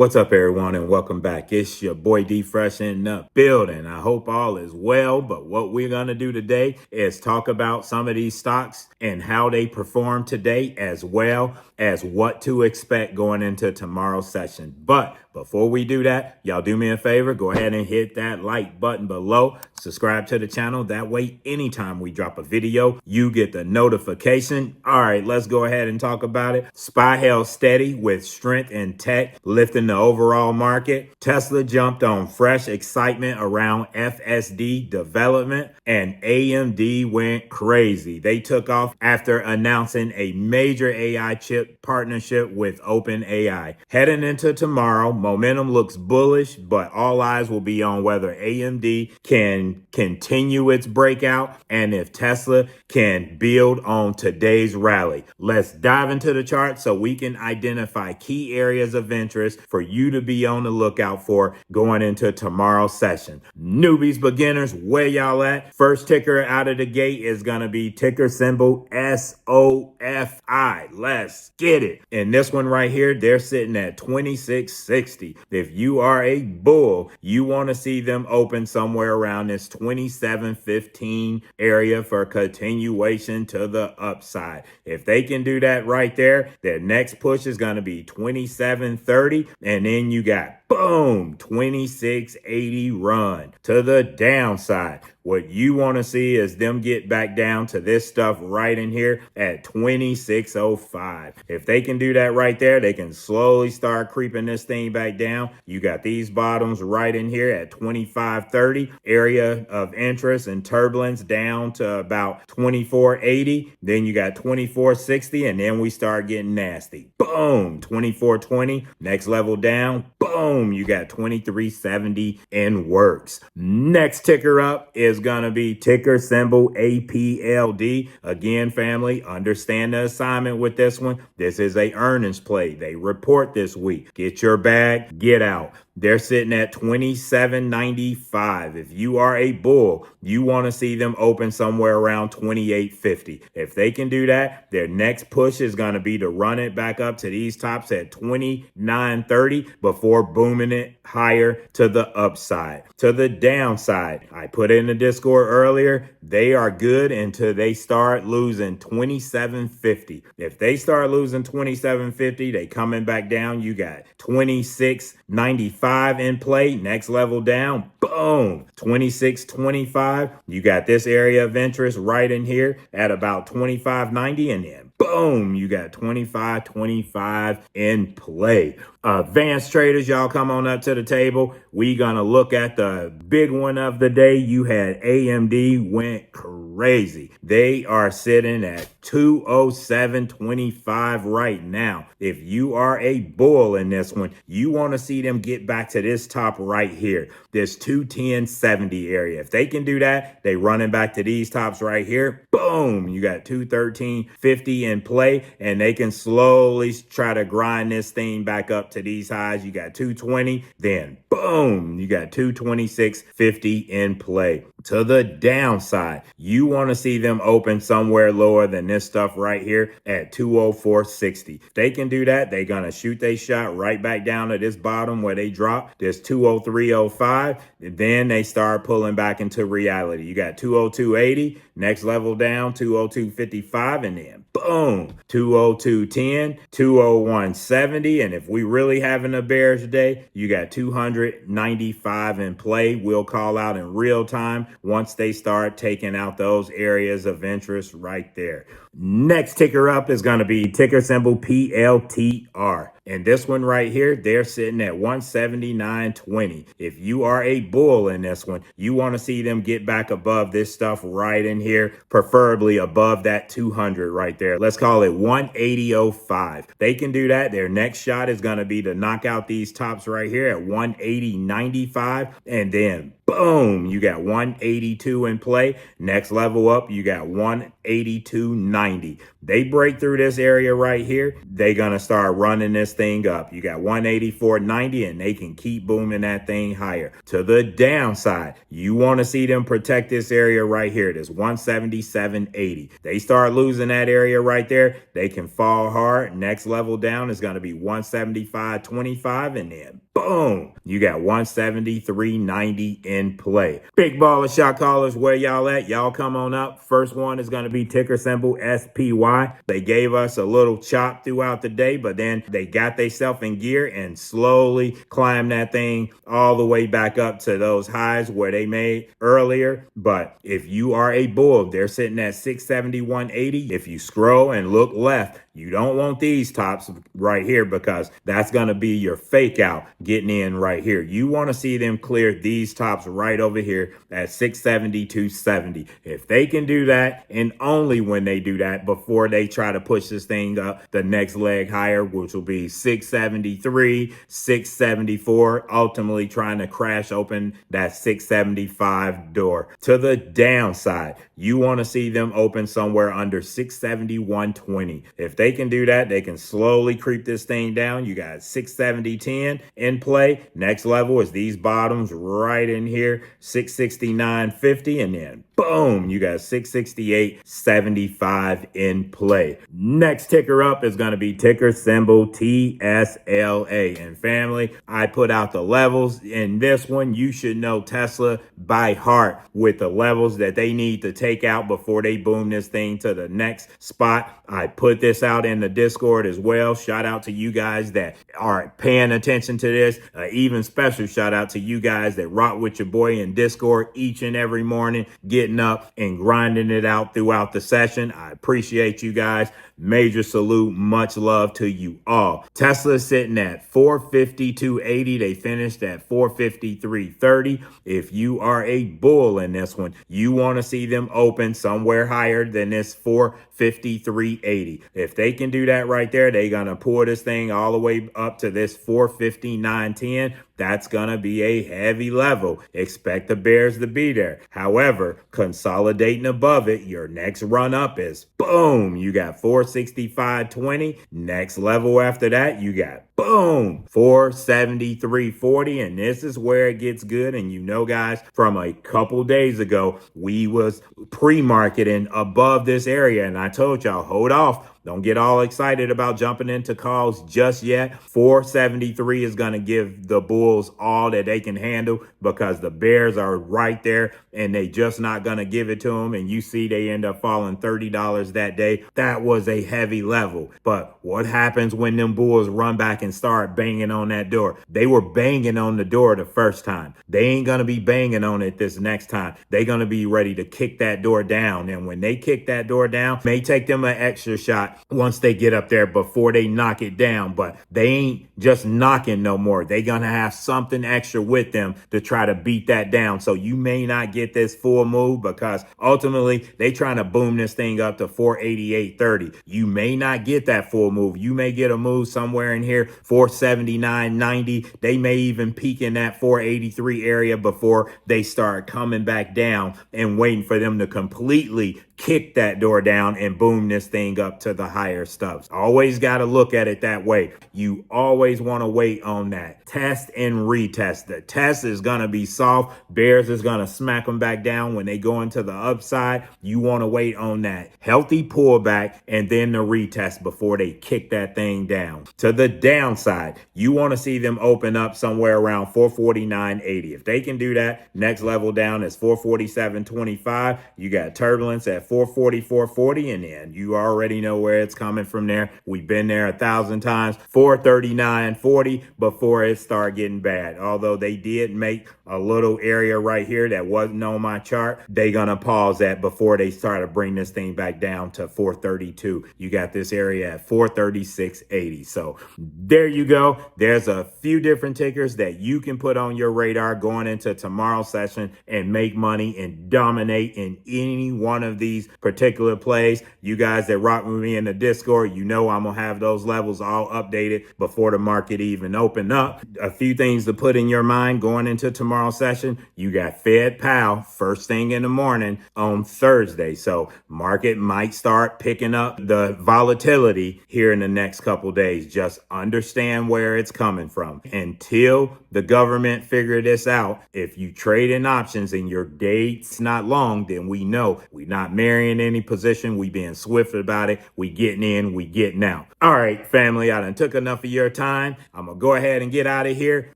What's up, everyone, and welcome back. It's your boy D Fresh in the building. I hope all is well, but what we're going to do today is talk about some of these stocks and how they perform today, as well as what to expect going into tomorrow's session. But before we do that, y'all do me a favor, go ahead and hit that like button below, subscribe to the channel. That way, anytime we drop a video, you get the notification. All right, let's go ahead and talk about it. SPY held steady with strength in tech, lifting the overall market. Tesla jumped on fresh excitement around FSD development, and AMD went crazy. They took off after announcing a major AI chip partnership with OpenAI. Heading into tomorrow, momentum looks bullish, but all eyes will be on whether AMD can continue its breakout and if Tesla can build on today's rally. Let's dive into the chart so we can identify key areas of interest for you to be on the lookout for going into tomorrow's session. Newbies, beginners, where y'all at? First ticker out of the gate is going to be ticker symbol SOFI. Let's get it. And this one right here, they're sitting at 2660. If you are a bull, you want to see them open somewhere around this 2715 area for continuation to the upside. If they can do that right there, their next push is going to be 2730, and then you got boom, 2680 run to the downside. What you want to see is them get back down to this stuff right in here at 2605. If they can do that right there, they can slowly start creeping this thing back down. You got these bottoms right in here at 2530, area of interest and turbulence down to about 2480. Then you got 2460, and then we start getting nasty. Boom, 2420, next level down. Boom, you got 2370 in works. Next ticker up is going to be ticker symbol APLD. Again, family, understand the assignment with this one. This is a earnings play. They report this week. Get your bag, get out. They're sitting at 27.95. If you are a bull, you want to see them open somewhere around 28.50. If they can do that, their next push is going to be to run it back up to these tops at 29.30 before booming it higher to the upside. To the downside, I put in the Discord earlier, they are good until they start losing 27.50. If they start losing 27.50, they coming back down. You got 26.95 in play. Next level down, boom, 26.25. You got this area of interest right in here at about 25.90, and then boom, you got 25.25 in play. Advanced traders, y'all come on up to the table. We gonna look at the big one of the day. You had AMD went crazy. They are sitting at 207.25 right now. If you are a bull in this one, you want to see them get back to this top right here, this 210.70 area. If they can do that, they running back to these tops right here. Boom, you got 213.50 in play, and they can slowly try to grind this thing back up to these highs. You got 220, then boom, you got 226.50 in play. To the downside, you want to see them open somewhere lower than this stuff right here at 204.60. If they can do that, they're going to shoot their shot right back down to this bottom where they drop this 203.05. And then they start pulling back into reality. You got 202.80, next level down, 202.55, and then boom, 202.10, 201.70. And if we really having a bearish day, you got 295 in play. We'll call out in real time once they start taking out those areas of interest right there. Next ticker up is going to be ticker symbol PLTR. And this one right here, they're sitting at 179.20. If you are a bull in this one, you want to see them get back above this stuff right in here, preferably above that 200 right there. Let's call it 180.05. They can do that. Their next shot is going to be to knock out these tops right here at 180.95, and then boom, you got 182 in play. Next level up, you got 182.90. They break through this area right here, they gonna start running this thing up. You got 184.90 and they can keep booming that thing higher. To the downside, you want to see them protect this area right here, this 177.80. They start losing that area right there, they can fall hard. Next level down is going to be 175.25 and then boom, you got 173.90 in play. Big baller shot callers, where y'all at? Y'all come on up. First one is going to be ticker symbol SPY. They gave us a little chop throughout the day, but then they got themselves in gear and slowly climbed that thing all the way back up to those highs where they made earlier. But if you are a bull, they're sitting at 671.80. If you scroll and look left, you don't want these tops right here because that's going to be your fake out getting in right here. You want to see them clear these tops right over here at 672.70. If they can do that, and only when they do that, before they try to push this thing up the next leg higher, which will be 673, 674, ultimately trying to crash open that 675 door. To the downside, you want to see them open somewhere under 671.20. If they can do that, they can slowly creep this thing down. You got 670.10 in play. Next level is these bottoms right in here, 669.50, and then boom, you got 668.75 in play. Next ticker up is going to be ticker symbol TSLA. And family, I put out the levels in this one. You should know Tesla by heart with the levels that they need to take out before they boom this thing to the next spot. I put this out in the Discord as well. Shout out to you guys that are paying attention to this. Even special shout out to you guys that rock with your boy in Discord each and every morning, getting up and grinding it out throughout the session. I appreciate you guys. Major salute. Much love to you all. Tesla sitting at 452.80. They finished at 453.30. If you are a bull in this one, you want to see them open somewhere higher than this 453.80. If they can do that right there, they're going to pull this thing all the way up to this 459.10. That's going to be a heavy level. Expect the bears to be there. However, consolidating above it, your next run up is boom. You got 465.20. Next level after that, you got boom, 473.40. And this is where it gets good. And you know, guys, from a couple days ago, we was pre-marketing above this area. And I told y'all, hold off. Don't get all excited about jumping into calls just yet. 473 is going to give the Bulls all that they can handle because the Bears are right there and they just not going to give it to them. And you see they end up falling $30 that day. That was a heavy level. But what happens when them Bulls run back and start banging on that door? They were banging on the door the first time. They ain't going to be banging on it this next time. They're going to be ready to kick that door down. And when they kick that door down, may take them an extra shot once they get up there before they knock it down, but they ain't just knocking no more. They gonna have something extra with them to try to beat that down. So you may not get this full move because ultimately they trying to boom this thing up to 488.30. You may not get that full move. You may get a move somewhere in here, 479.90. They may even peak in that 483 area before they start coming back down and waiting for them to completely kick that door down and boom this thing up to the higher stuffs. Always got to look at it that way. You always want to wait on that test and retest. The test is going to be soft. Bears is going to smack them back down when they go into the upside. You want to wait on that healthy pullback and then the retest before they kick that thing down. To the downside, you want to see them open up somewhere around 449.80. If they can do that, next level down is 447.25. You got turbulence at 444.40, and then you already know where it's coming from there. We've been there 1,000 times. 439.40 before it started getting bad. Although they did make a little area right here that wasn't on my chart, they gonna pause that before they start to bring this thing back down to 432. You got this area at 436.80. So there you go. There's a few different tickers that you can put on your radar going into tomorrow's session and make money and dominate in any one of these particular plays. You guys that rock with me in the Discord, you know I'm gonna have those levels all updated before the market even open up. A few things to put in your mind going into tomorrow tomorrow's session, you got Fed Pal first thing in the morning on Thursday. So market might start picking up the volatility here in the next couple days. Just understand where it's coming from. Until the government figure this out, if you trade in options and your date's not long, then we know we're not marrying any position. We being swift about it. We getting in, we getting out. All right, family, I done took enough of your time. I'm going to go ahead and get out of here.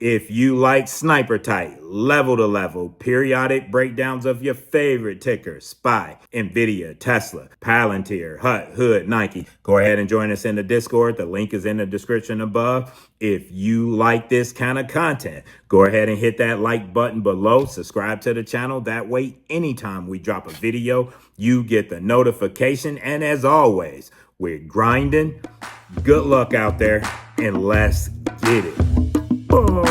If you like sniper tight, level to level, periodic breakdowns of your favorite tickers, SPY, NVIDIA, Tesla, Palantir, Hut, Hood, Nike, go ahead and join us in the Discord. The link is in the description above. If you like this kind of content, go ahead and hit that like button below. Subscribe to the channel. That way, anytime we drop a video, you get the notification. And as always, we're grinding. Good luck out there, and let's get it. Boom.